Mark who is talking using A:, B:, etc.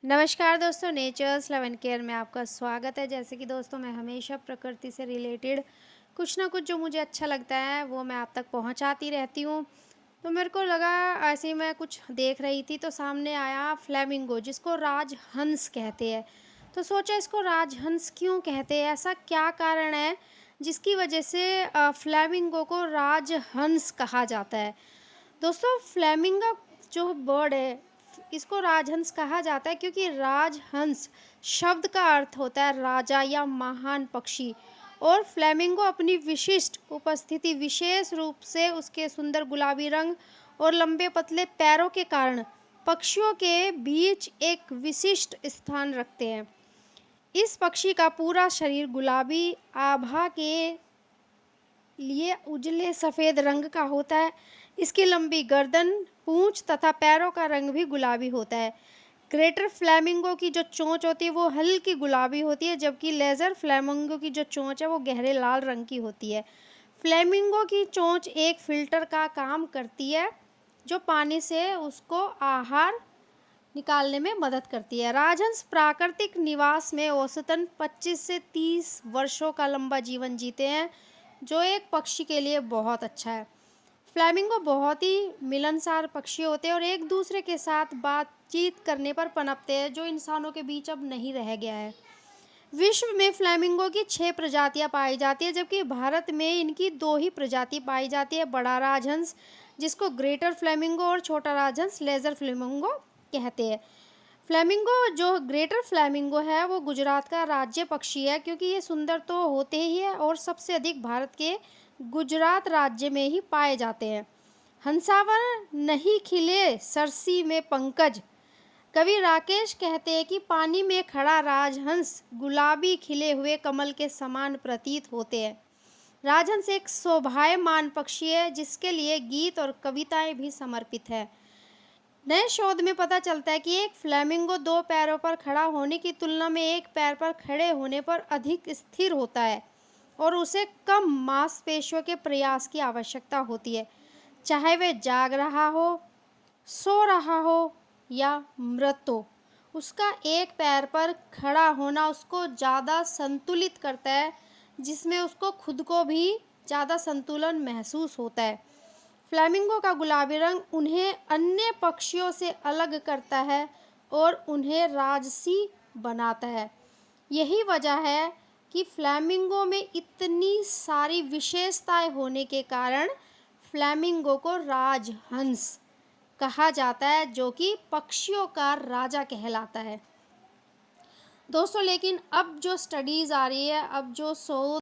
A: नमस्कार दोस्तों, natures love and care में आपका स्वागत है। जैसे कि दोस्तों मैं हमेशा प्रकृति से रिलेटेड कुछ ना कुछ जो मुझे अच्छा लगता है वो मैं आप तक पहुंचाती रहती हूं। तो मेरे को लगा, ऐसे ही मैं कुछ देख रही थी तो सामने आया फ्लेमिंगो, जिसको राजहंस कहते हैं। तो सोचा इसको राजहंस क्यों कहते हैं, ऐसा क्या कारण है जिसकी वजह से फ्लेमिंगो को राजहंस कहा जाता है। दोस्तों फ्लेमिंगो जो बर्ड है, इसको राजहंस कहा जाता है क्योंकि राजहंस शब्द का अर्थ होता है राजा या महान पक्षी। और फ्लेमिंगो अपनी विशिष्ट उपस्थिति, विशेष रूप से उसके सुंदर गुलाबी रंग और लंबे पतले पैरों के कारण पक्षियों के बीच एक विशिष्ट स्थान रखते हैं। इस पक्षी का पूरा शरीर गुलाबी आभा के लिए उजले सफ़ेद रंग का होता है। इसकी लंबी गर्दन, पूंछ तथा पैरों का रंग भी गुलाबी होता है। ग्रेटर फ्लेमिंगो की जो चोंच होती है वो हल्की गुलाबी होती है, जबकि लेज़र फ्लेमिंगो की जो चोंच है वो गहरे लाल रंग की होती है। फ्लेमिंगो की चोंच एक फिल्टर का काम करती है जो पानी से उसको आहार निकालने में मदद करती है। राजहंस प्राकृतिक निवास में औसतन 25 से 30 वर्षों का लंबा जीवन जीते हैं, जो एक पक्षी के लिए बहुत अच्छा है। फ्लेमिंगो बहुत ही मिलनसार पक्षी होते हैं और एक दूसरे के साथ बातचीत करने पर पनपते हैं, जो इंसानों के बीच अब नहीं रह गया है। विश्व में फ्लेमिंगो की 6 प्रजातियां पाई जाती है, जबकि भारत में इनकी 2 ही प्रजाति पाई जाती है। बड़ा राजहंस, जिसको ग्रेटर फ्लेमिंगो, और छोटा राजहंस लेज़र फ्लेमिंगो कहते हैं। फ्लेमिंगो जो ग्रेटर फ्लेमिंगो है वो गुजरात का राज्य पक्षी है, क्योंकि ये सुंदर तो होते ही है और सबसे अधिक भारत के गुजरात राज्य में ही पाए जाते हैं। हंसावर नहीं खिले सरसी में पंकज। कवि राकेश कहते हैं कि पानी में खड़ा राजहंस गुलाबी खिले हुए कमल के समान प्रतीत होते हैं। राजहंस एक शोभायमान पक्षी है जिसके लिए गीत और कविताएं भी समर्पित है। नए शोध में पता चलता है कि एक फ्लेमिंगो 2 पैरों पर खड़ा होने की तुलना में एक पैर पर खड़े होने पर अधिक स्थिर होता है और उसे कम मांसपेशियों के प्रयास की आवश्यकता होती है, चाहे वह जाग रहा हो, सो रहा हो या मृत हो। उसका एक पैर पर खड़ा होना उसको ज़्यादा संतुलित करता है, जिसमें उसको खुद को भी ज़्यादा संतुलन महसूस होता है। फ्लेमिंगो का गुलाबी रंग उन्हें अन्य पक्षियों से अलग करता है और उन्हें राजसी बनाता है। यही वजह है कि फ्लेमिंगो में इतनी सारी विशेषताएं होने के कारण फ्लेमिंगो को राजहंस कहा जाता है, जो कि पक्षियों का राजा कहलाता है। दोस्तों लेकिन अब जो स्टडीज़ आ रही है, अब जो शोध